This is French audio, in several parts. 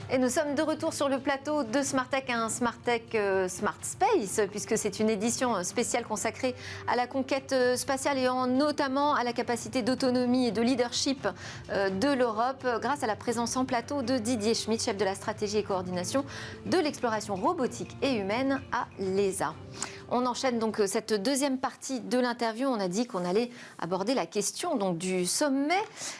Et nous sommes de retour sur le plateau de Smart Tech, un Smart Tech Smart Space, puisque c'est une édition spéciale consacrée à la conquête spatiale et notamment à la capacité d'autonomie et de leadership de l'Europe, grâce à la présence en plateau de Didier Schmitt, chef de la stratégie et coordination de l'exploration robotique et humaine à l'ESA. On enchaîne donc cette deuxième partie de l'interview. On a dit qu'on allait aborder la question donc, du sommet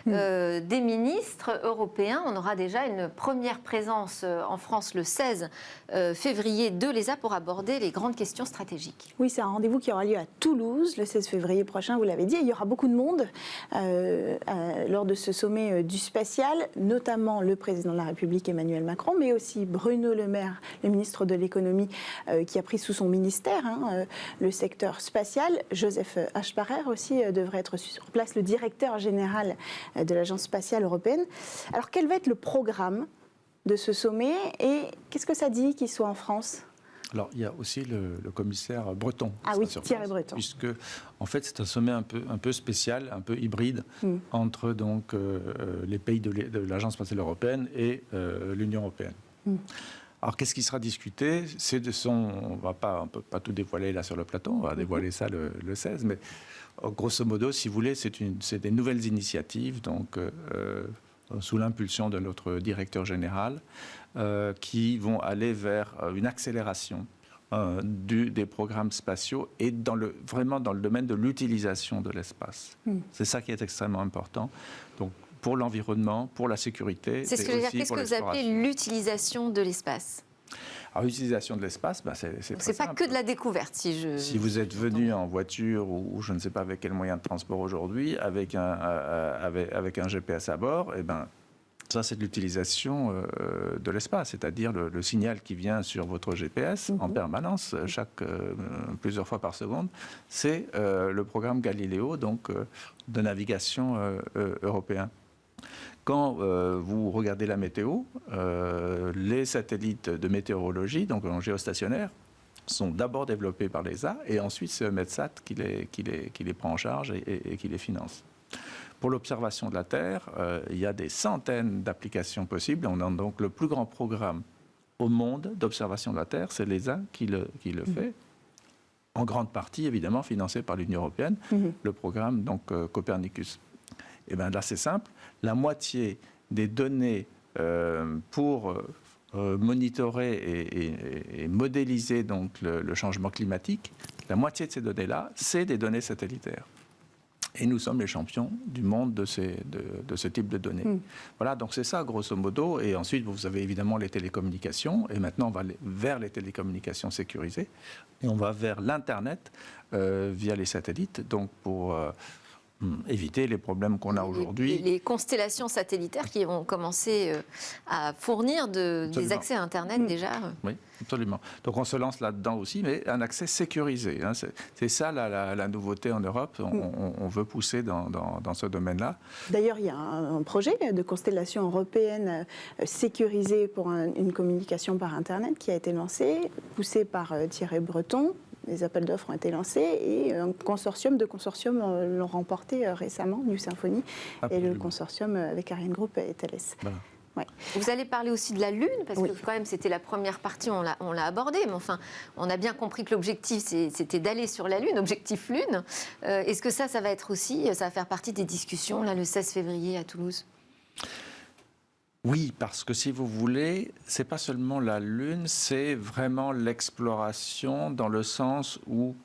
des ministres européens. On aura déjà une première présence en France le 16 février de l'ESA pour aborder les grandes questions stratégiques. Oui, c'est un rendez-vous qui aura lieu à Toulouse le 16 février prochain, vous l'avez dit. Il y aura beaucoup de monde lors de ce sommet du spatial, notamment le président de la République Emmanuel Macron, mais aussi Bruno Le Maire, le ministre de l'économie, qui a pris sous son ministère le secteur spatial. Joseph Aschbarer aussi devrait être sur place, le directeur général de l'Agence spatiale européenne. Alors quel va être le programme de ce sommet et qu'est-ce que ça dit qu'il soit en France ? Alors, il y a aussi le commissaire Breton. Ah oui, Thierry Breton. Puisque, en fait, c'est un sommet un peu spécial, un peu hybride, entre donc, les pays de l'Agence spatiale européenne et l'Union européenne. Alors, qu'est-ce qui sera discuté ? On ne peut pas tout dévoiler là sur le plateau, on va dévoiler ça le 16, mais grosso modo, si vous voulez, c'est des nouvelles initiatives, donc sous l'impulsion de notre directeur général, qui vont aller vers une accélération des programmes spatiaux et vraiment dans le domaine de l'utilisation de l'espace. C'est ça qui est extrêmement important. Donc, pour l'environnement, pour la sécurité. C'est ce que je veux dire. Qu'est-ce que vous appelez l'utilisation de l'espace ? Alors, l'utilisation de l'espace, c'est pas que de la découverte. Si vous êtes venu en voiture ou je ne sais pas avec quel moyen de transport aujourd'hui, avec un GPS à bord, eh ben, ça, c'est de l'utilisation de l'espace, c'est-à-dire le signal qui vient sur votre GPS en permanence, plusieurs fois par seconde. C'est le programme Galileo, donc de navigation européen. Quand vous regardez la météo, les satellites de météorologie, donc en géostationnaire, sont d'abord développés par l'ESA et ensuite c'est EUMETSAT qui les prend en charge et qui les finance. Pour l'observation de la Terre, il y a des centaines d'applications possibles. On a donc le plus grand programme au monde d'observation de la Terre, c'est l'ESA qui le fait. En grande partie, évidemment, financé par l'Union européenne, le programme donc, Copernicus. Et bien là, c'est simple. La moitié des données pour monitorer et modéliser donc, le changement climatique, la moitié de ces données-là, c'est des données satellitaires. Et nous sommes les champions du monde de ce type de données. Voilà, donc c'est ça, grosso modo. Et ensuite, vous avez évidemment les télécommunications. Et maintenant, on va vers les télécommunications sécurisées. Et on va vers l'Internet via les satellites. Donc, pour éviter les problèmes qu'on a aujourd'hui. Les constellations satellitaires qui vont commencer à fournir des accès à Internet déjà. Oui, absolument. Donc on se lance là-dedans aussi, mais un accès sécurisé. Hein. C'est ça la nouveauté en Europe. On veut pousser dans ce domaine-là. D'ailleurs, il y a un projet de constellation européenne sécurisée pour une communication par Internet qui a été lancé, poussé par Thierry Breton. Les appels d'offres ont été lancés et un consortium l'ont remporté récemment, New Symphony, et le consortium avec Ariane Group et Thales. Voilà. Ouais. Vous allez parler aussi de la Lune, parce que quand même c'était la première partie, on l'a abordée, mais enfin on a bien compris que l'objectif c'était d'aller sur la Lune, objectif Lune. Est-ce que ça va être aussi, ça va faire partie des discussions là, le 16 février à Toulouse ? Oui, parce que si vous voulez, c'est pas seulement la Lune, c'est vraiment l'exploration dans le sens où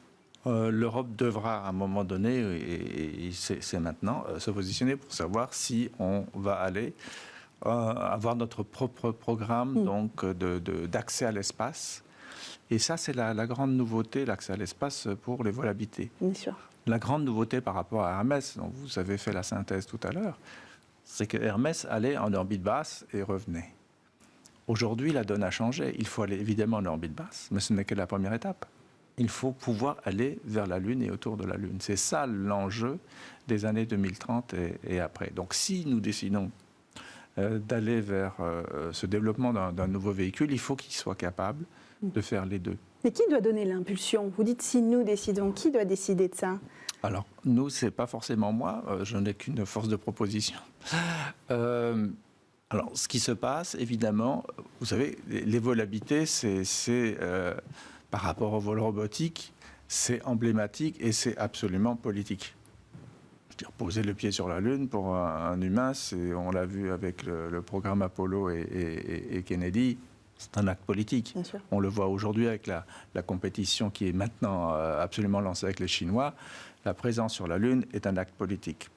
l'Europe devra à un moment donné, et c'est maintenant, se positionner pour savoir si on va aller avoir notre propre programme donc d'accès à l'espace. Et ça, c'est la grande nouveauté, l'accès à l'espace pour les vols habités. Bien sûr. La grande nouveauté par rapport à Hermès, dont vous avez fait la synthèse tout à l'heure, c'est que Hermès allait en orbite basse et revenait. Aujourd'hui, la donne a changé. Il faut aller évidemment en orbite basse, mais ce n'est que la première étape. Il faut pouvoir aller vers la Lune et autour de la Lune. C'est ça l'enjeu des années 2030 et après. Donc si nous décidons d'aller vers ce développement d'un nouveau véhicule, il faut qu'il soit capable de faire les deux. Mais qui doit donner l'impulsion ? Vous dites si nous décidons, qui doit décider de ça ? Alors, nous, c'est pas forcément moi, je n'ai qu'une force de proposition. Alors, ce qui se passe, évidemment, vous savez, les vols habités, c'est par rapport au vol robotique, c'est emblématique et c'est absolument politique. Je veux dire, poser le pied sur la Lune pour un humain, on l'a vu avec le programme Apollo et Kennedy, c'est un acte politique. Bien sûr. On le voit aujourd'hui avec la compétition qui est maintenant absolument lancée avec les Chinois. La présence sur la Lune est un acte politique.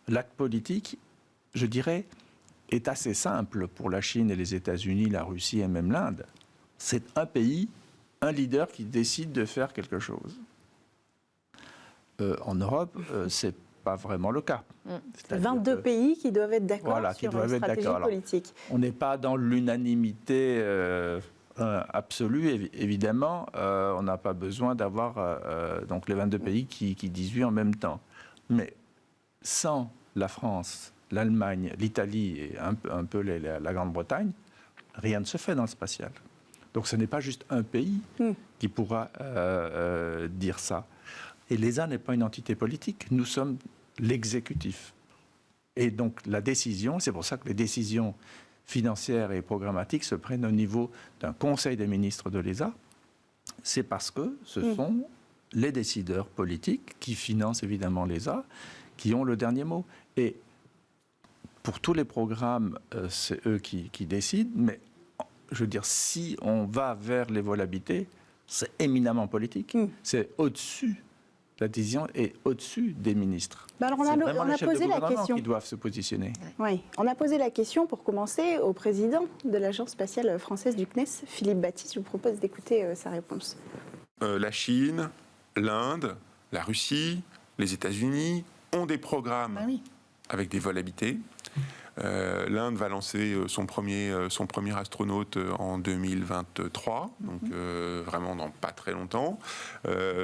L'acte politique, je dirais, est assez simple pour la Chine et les États-Unis, la Russie et même l'Inde. C'est un pays, un leader qui décide de faire quelque chose. En Europe, c'est pas vraiment le cas. C'est 22 pays qui doivent être d'accord sur une stratégie politique. On n'est pas dans l'unanimité absolue, évidemment. On n'a pas besoin d'avoir donc les 22 pays qui disent oui en même temps. Mais sans la France, l'Allemagne, l'Italie et un peu la Grande-Bretagne, rien ne se fait dans le spatial. Donc ce n'est pas juste un pays qui pourra dire ça. Et l'ESA n'est pas une entité politique, nous sommes l'exécutif. Et donc la décision, c'est pour ça que les décisions financières et programmatiques se prennent au niveau d'un conseil des ministres de l'ESA, c'est parce que ce sont les décideurs politiques qui financent évidemment l'ESA, qui ont le dernier mot. Et pour tous les programmes, c'est eux qui décident, mais je veux dire, si on va vers les vols habités, c'est éminemment politique. C'est au-dessus, la décision est au-dessus des ministres. Ben alors on a posé la question. Qui doivent se positionner. Oui, on a posé la question pour commencer au président de l'Agence spatiale française du CNES, Philippe Baptiste. Je vous propose d'écouter sa réponse. La Chine, l'Inde, la Russie, les États-Unis ont des programmes avec des vols habités. L'Inde va lancer son premier astronaute en 2023, donc vraiment dans pas très longtemps,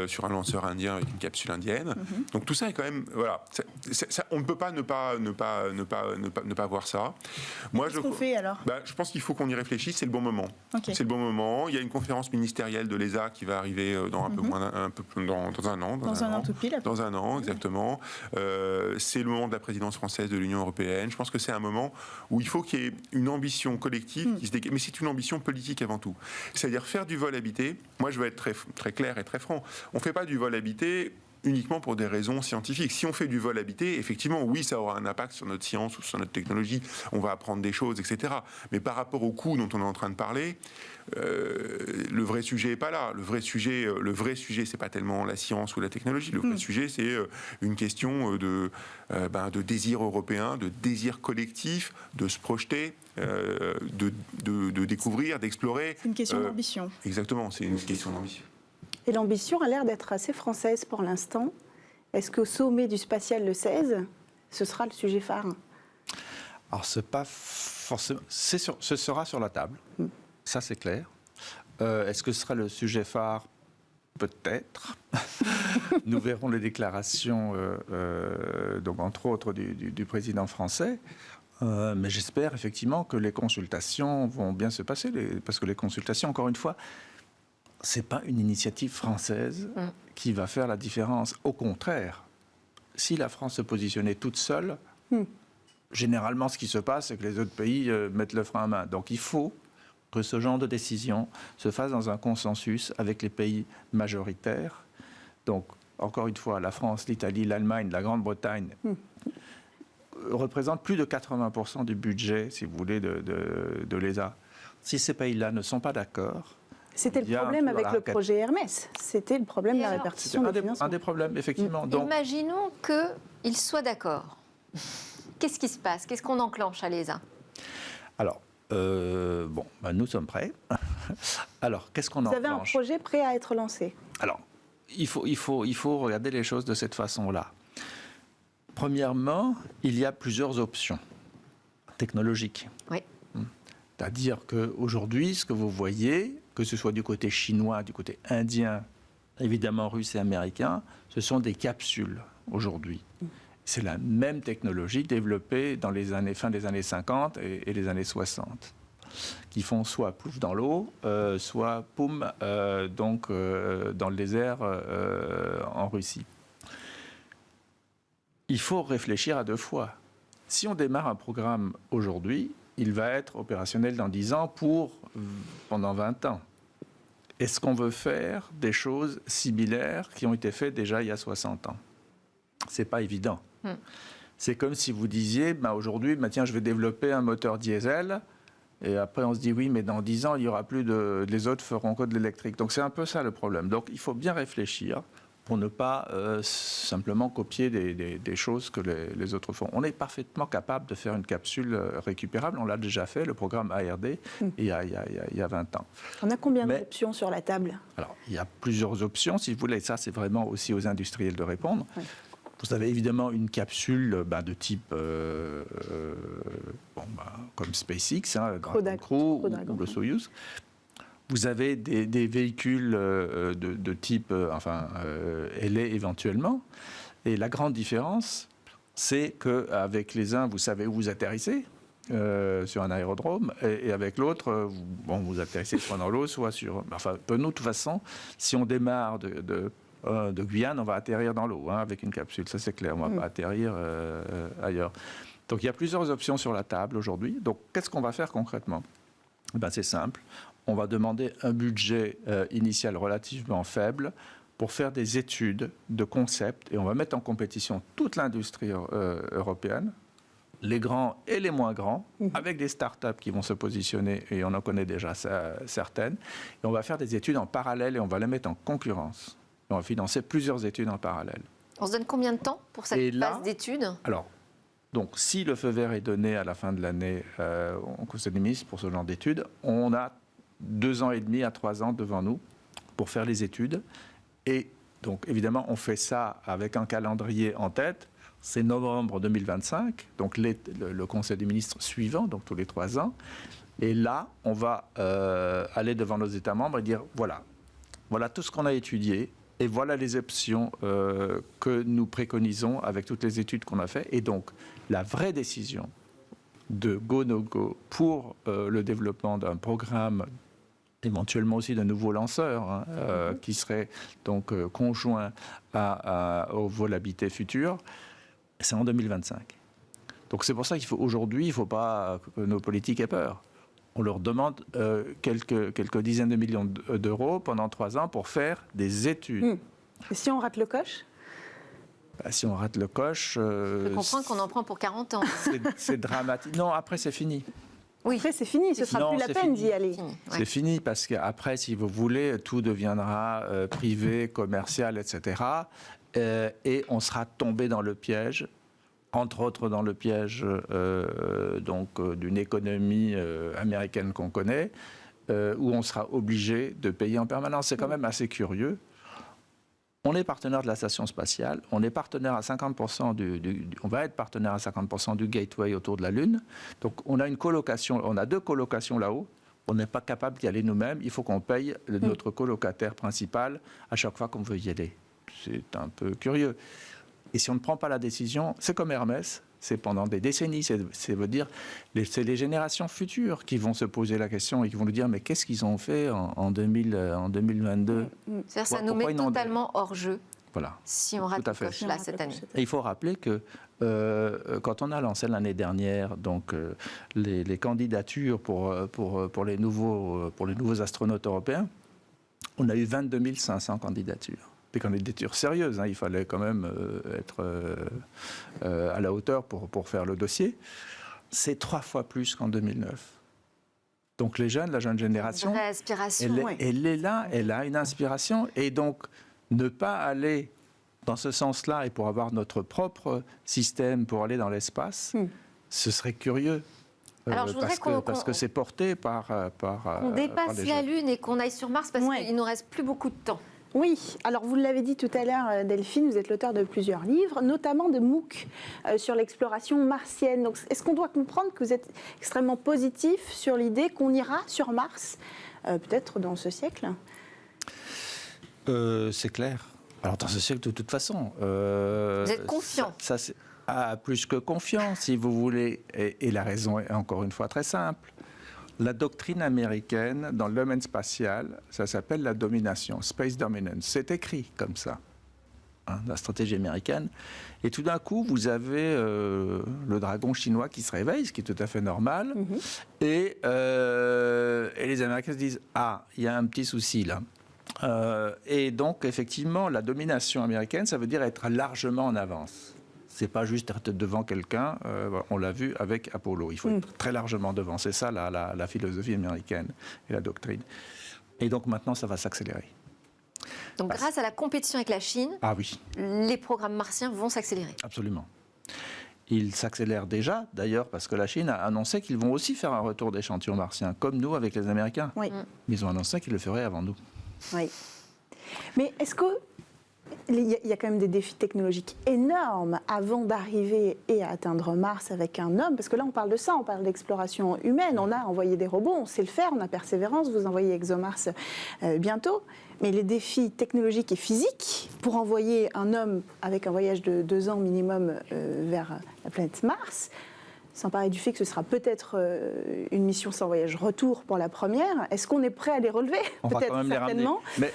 sur un lanceur indien avec une capsule indienne. Donc tout ça est quand même, voilà, on ne peut pas ne pas voir ça. Moi, qu'est-ce qu'on fait alors ? Je pense qu'il faut qu'on y réfléchisse. C'est le bon moment. C'est le bon moment. Il y a une conférence ministérielle de l'ESA qui va arriver dans dans un an. Dans un an tout pile. Dans un an, exactement. C'est le moment de la présidence française de l'Union européenne. Je pense que c'est un moment où il faut qu'il y ait une ambition collective qui se dégage. Mais c'est une ambition politique avant tout. C'est-à-dire faire du vol habité. Moi, je veux être très clair et très franc. On ne fait pas du vol habité uniquement pour des raisons scientifiques. Si on fait du vol habité, effectivement, oui, ça aura un impact sur notre science ou sur notre technologie. On va apprendre des choses, etc. Mais par rapport au coût dont on est en train de parler, le vrai sujet n'est pas là. Le vrai sujet, c'est pas tellement la science ou la technologie. Le vrai sujet, c'est une question de désir européen, de désir collectif, de se projeter, de découvrir, d'explorer. C'est une question d'ambition. Exactement, c'est une question d'ambition. Et l'ambition a l'air d'être assez française pour l'instant. Est-ce qu'au sommet du spatial le 16, ce sera le sujet phare ? Alors, c'est pas forcément. Ce sera sur la table. Ça, c'est clair. Est-ce que ce sera le sujet phare ? Peut-être. Nous verrons les déclarations, donc entre autres du président français. Mais j'espère effectivement que les consultations vont bien se passer. Parce que les consultations, encore une fois, ce n'est pas une initiative française qui va faire la différence. Au contraire, si la France se positionnait toute seule, généralement ce qui se passe, c'est que les autres pays mettent le frein à main. Donc il faut que ce genre de décision se fasse dans un consensus avec les pays majoritaires. Donc, encore une fois, la France, l'Italie, l'Allemagne, la Grande-Bretagne représentent plus de 80% du budget, si vous voulez, de l'ESA. Si ces pays-là ne sont pas d'accord... C'était le problème avec le projet Hermès. C'était le problème de la répartition des financements. Un des problèmes, effectivement. Donc, imaginons qu'ils soient d'accord. Qu'est-ce qui se passe ? Qu'est-ce qu'on enclenche à l'ESA ? Alors, nous sommes prêts. Alors, qu'est-ce qu'on enclenche ? Vous avez un projet prêt à être lancé ? Alors, il faut regarder les choses de cette façon-là. Premièrement, il y a plusieurs options technologiques. Oui. C'est-à-dire qu'aujourd'hui, ce que vous voyez, que ce soit du côté chinois, du côté indien, évidemment russe et américain, ce sont des capsules aujourd'hui. C'est la même technologie développée dans les fin des années 50 et les années 60, qui font soit plouf dans l'eau, soit poum dans le désert en Russie. Il faut réfléchir à deux fois. Si on démarre un programme aujourd'hui, il va être opérationnel dans 10 ans pendant 20 ans. Est-ce qu'on veut faire des choses similaires qui ont été faites déjà il y a 60 ans? C'est pas évident. C'est comme si vous disiez, aujourd'hui, tiens, je vais développer un moteur diesel, et après on se dit, oui, mais dans 10 ans, il y aura plus les autres feront que de l'électrique. Donc c'est un peu ça le problème. Donc il faut bien réfléchir pour ne pas simplement copier des choses que les autres font. On est parfaitement capable de faire une capsule récupérable. On l'a déjà fait, le programme ARD, il y a 20 ans. On a combien d'options sur la table? Alors, il y a plusieurs options, si vous voulez. Ça, c'est vraiment aussi aux industriels de répondre. Oui. Vous avez évidemment une capsule de type comme SpaceX, Dragon Crew ou le Soyuz. Vous avez des véhicules de type LA éventuellement. Et la grande différence, c'est qu'avec les uns, vous savez où vous atterrissez, sur un aérodrome, et avec l'autre, vous atterrissez soit dans l'eau, soit sur... nous, de toute façon, si on démarre de Guyane, on va atterrir dans l'eau, avec une capsule, ça c'est clair, on ne va pas atterrir ailleurs. Donc il y a plusieurs options sur la table aujourd'hui. Donc qu'est-ce qu'on va faire concrètement? C'est simple. On va demander un budget initial relativement faible pour faire des études de concept et on va mettre en compétition toute l'industrie européenne, les grands et les moins grands, avec des startups qui vont se positionner, et on en connaît déjà certaines. Et on va faire des études en parallèle et on va les mettre en concurrence. Et on va financer plusieurs études en parallèle. On se donne combien de temps pour cette phase d'études? Alors, donc, si le feu vert est donné à la fin de l'année au Conseil des ministres pour ce genre d'études, on a 2 ans et demi à 3 ans devant nous pour faire les études. Et donc, évidemment, on fait ça avec un calendrier en tête. C'est novembre 2025, donc le Conseil des ministres suivant, donc tous les 3 ans. Et là, on va aller devant nos États membres et dire, voilà tout ce qu'on a étudié, et voilà les options que nous préconisons avec toutes les études qu'on a faites. Et donc, la vraie décision de go-no-go pour le développement d'un programme, éventuellement aussi d'un nouveau lanceur, qui serait donc conjoint au vol habité futur, c'est en 2025. Donc c'est pour ça qu'aujourd'hui, il ne faut pas que nos politiques aient peur. On leur demande quelques dizaines de millions d'euros pendant 3 ans pour faire des études. Et si on rate le coche? Si on rate le coche... Je comprends qu'on en prend pour 40 ans. C'est dramatique. Non, après c'est fini. Oui. Après c'est fini, ce ne sera plus la peine d'y aller. C'est fini parce qu'après, si vous voulez, tout deviendra privé, commercial, etc. Et on sera tombé dans le piège, entre autres dans le piège d'une économie américaine qu'on connaît, où on sera obligé de payer en permanence. C'est quand même assez curieux. On est partenaire de la station spatiale, on est partenaire à 50% on va être partenaire à 50% du gateway autour de la Lune. Donc on a on a 2 colocations là-haut. On n'est pas capable d'y aller nous-mêmes. Il faut qu'on paye notre colocataire principal à chaque fois qu'on veut y aller. C'est un peu curieux. Et si on ne prend pas la décision, c'est comme Hermès, c'est pendant des décennies. C'est les générations futures qui vont se poser la question et qui vont nous dire mais qu'est-ce qu'ils ont fait en 2022? C'est-à-dire ça nous met totalement hors jeu. Voilà. Si on rate le coche là cette année. Et il faut rappeler que quand on a lancé l'année dernière donc les candidatures pour les nouveaux astronautes européens, on a eu 22 500 candidatures. Des candidatures sérieuses, il fallait quand même être à la hauteur pour faire le dossier. C'est 3 fois plus qu'en 2009. Donc la jeune génération, elle est là, elle a une inspiration. Et donc, ne pas aller dans ce sens-là et pour avoir notre propre système pour aller dans l'espace, ce serait curieux. Alors, je voudrais parce que c'est porté par qu'on dépasse la Lune et qu'on aille sur Mars parce qu'il ne nous reste plus beaucoup de temps. Oui, alors vous l'avez dit tout à l'heure, Delphine, vous êtes l'auteur de plusieurs livres, notamment de MOOC sur l'exploration martienne. Donc, est-ce qu'on doit comprendre que vous êtes extrêmement positif sur l'idée qu'on ira sur Mars, peut-être dans ce siècle? C'est clair. Alors, dans ce siècle, de toute façon... vous êtes confiant? Plus que confiant, si vous voulez. Et la raison est encore une fois très simple. La doctrine américaine dans le domaine spatial, ça s'appelle la domination, space dominance. C'est écrit comme ça. de la stratégie américaine. Et tout d'un coup, vous avez le dragon chinois qui se réveille, ce qui est tout à fait normal. Et les Américains se disent « Ah, il y a un petit souci là ». Et donc, effectivement, la domination américaine, ça veut dire être largement en avance. C'est pas juste être devant quelqu'un, on l'a vu avec Apollo. Il faut être très largement devant. C'est ça la philosophie américaine et la doctrine. Et donc maintenant, ça va s'accélérer. Donc grâce à la compétition avec la Chine, les programmes martiens vont s'accélérer. Absolument. Ils s'accélèrent déjà, d'ailleurs, parce que la Chine a annoncé qu'ils vont aussi faire un retour d'échantillons martiens, comme nous avec les Américains. Oui. Mais ils ont annoncé qu'ils le feraient avant nous. Oui. Mais est-ce que il y a quand même des défis technologiques énormes avant d'arriver et à atteindre Mars avec un homme, parce que là on parle de ça, on parle d'exploration humaine, on a envoyé des robots, on sait le faire, on a Persévérance, vous envoyez ExoMars bientôt, mais les défis technologiques et physiques pour envoyer un homme avec un voyage de 2 ans minimum vers la planète Mars, sans parler du fait que ce sera peut-être une mission sans voyage retour pour la première, est-ce qu'on est prêt à les relever? On va peut-être quand même certainement. les ramener.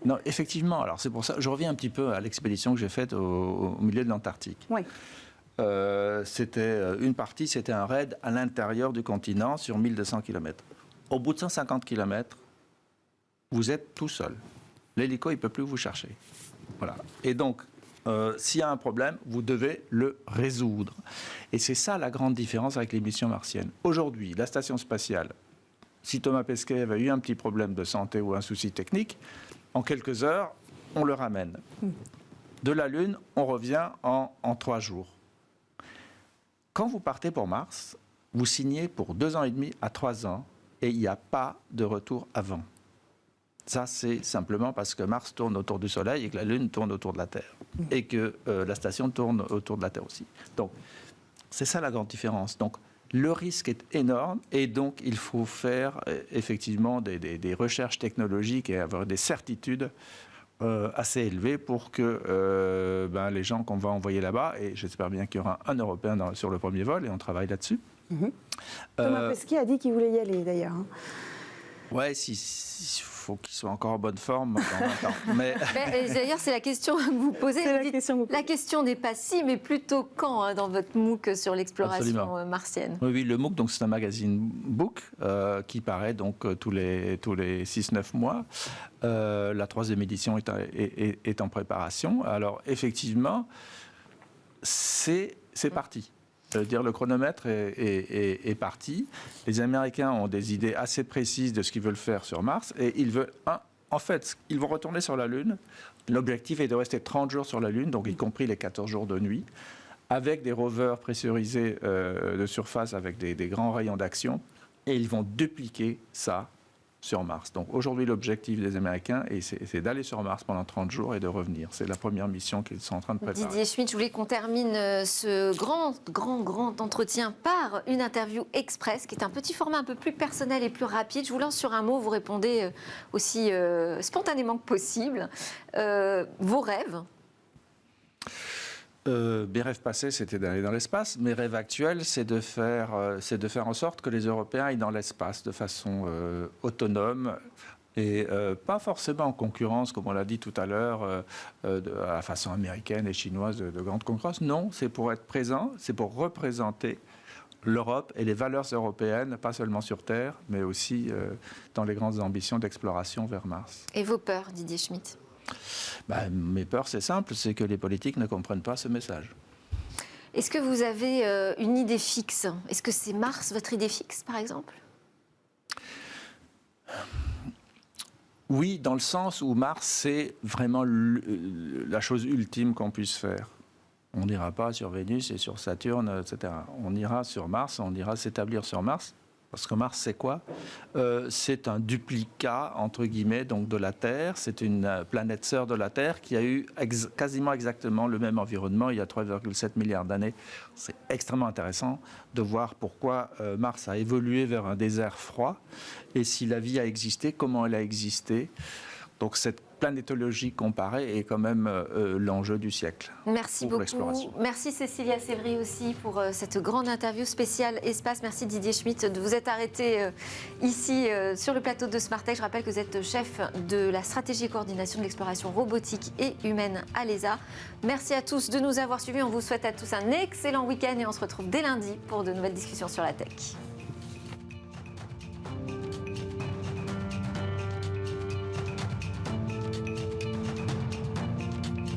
Non, effectivement. Alors c'est pour ça. Je reviens un petit peu à l'expédition que j'ai faite au milieu de l'Antarctique. Oui. C'était une partie, c'était un raid à l'intérieur du continent sur 1200 km. Au bout de 150 km, vous êtes tout seul. L'hélico, il ne peut plus vous chercher. Voilà. Et donc, s'il y a un problème, vous devez le résoudre. Et c'est ça la grande différence avec les missions martiennes. Aujourd'hui, la station spatiale, si Thomas Pesquet avait eu un petit problème de santé ou un souci technique, en quelques heures, on le ramène. De la Lune, on revient en 3 jours. Quand vous partez pour Mars, vous signez pour 2 ans et demi à 3 ans et il n'y a pas de retour avant. Ça, c'est simplement parce que Mars tourne autour du Soleil et que la Lune tourne autour de la Terre. Et que la station tourne autour de la Terre aussi. Donc, c'est ça la grande différence. Donc, le risque est énorme et donc il faut faire effectivement des recherches technologiques et avoir des certitudes assez élevées pour que les gens qu'on va envoyer là-bas, et j'espère bien qu'il y aura un Européen sur le premier vol et on travaille là-dessus. Thomas Pesquet a dit qu'il voulait y aller d'ailleurs. Ouais, il faut qu'il soit encore en bonne forme dans 20 ans. Mais d'ailleurs, c'est la question que vous posez. La question n'est pas si, mais plutôt quand dans votre MOOC sur l'exploration martienne. Oui, le MOOC, donc c'est un magazine book qui paraît donc tous les 6-9 mois. La 3e édition est en préparation. Alors effectivement, c'est parti. Le chronomètre est parti. Les Américains ont des idées assez précises de ce qu'ils veulent faire sur Mars et ils veulent, en fait, ils vont retourner sur la Lune. L'objectif est de rester 30 jours sur la Lune, donc y compris les 14 jours de nuit, avec des rovers pressurisés de surface avec des grands rayons d'action et ils vont dupliquer ça sur Mars. Donc aujourd'hui, l'objectif des Américains, c'est d'aller sur Mars pendant 30 jours et de revenir. C'est la première mission qu'ils sont en train de préparer. Didier Schmitt, je voulais qu'on termine ce grand entretien par une interview express, qui est un petit format un peu plus personnel et plus rapide. Je vous lance sur un mot, vous répondez aussi spontanément que possible. Vos rêves? Mes rêves passés, c'était d'aller dans l'espace. Mes rêves actuels, c'est de faire en sorte que les Européens aillent dans l'espace de façon autonome et pas forcément en concurrence, comme on l'a dit tout à l'heure, à la façon américaine et chinoise de grande concurrence. Non, c'est pour être présent, c'est pour représenter l'Europe et les valeurs européennes, pas seulement sur Terre, mais aussi dans les grandes ambitions d'exploration vers Mars. Et vos peurs, Didier Schmitt? Mes peurs, c'est simple, c'est que les politiques ne comprennent pas ce message. Est-ce que vous avez une idée fixe? Est-ce que c'est Mars, votre idée fixe, par exemple? Oui, dans le sens où Mars, c'est vraiment la chose ultime qu'on puisse faire. On n'ira pas sur Vénus et sur Saturne, etc. On ira sur Mars, on ira s'établir sur Mars. Parce que Mars, c'est quoi? C'est un duplicat, entre guillemets, donc de la Terre. C'est une planète sœur de la Terre qui a eu quasiment exactement le même environnement il y a 3,7 milliards d'années. C'est extrêmement intéressant de voir pourquoi Mars a évolué vers un désert froid et si la vie a existé, comment elle a existé. Donc cette planétologie comparée est quand même l'enjeu du siècle. Merci beaucoup. Merci Cécilia Sévry aussi pour cette grande interview spéciale Espace. Merci Didier Schmitt de vous être arrêté ici sur le plateau de Smartech. Je rappelle que vous êtes chef de la stratégie et coordination de l'exploration robotique et humaine à l'ESA. Merci à tous de nous avoir suivis. On vous souhaite à tous un excellent week-end et on se retrouve dès lundi pour de nouvelles discussions sur la tech.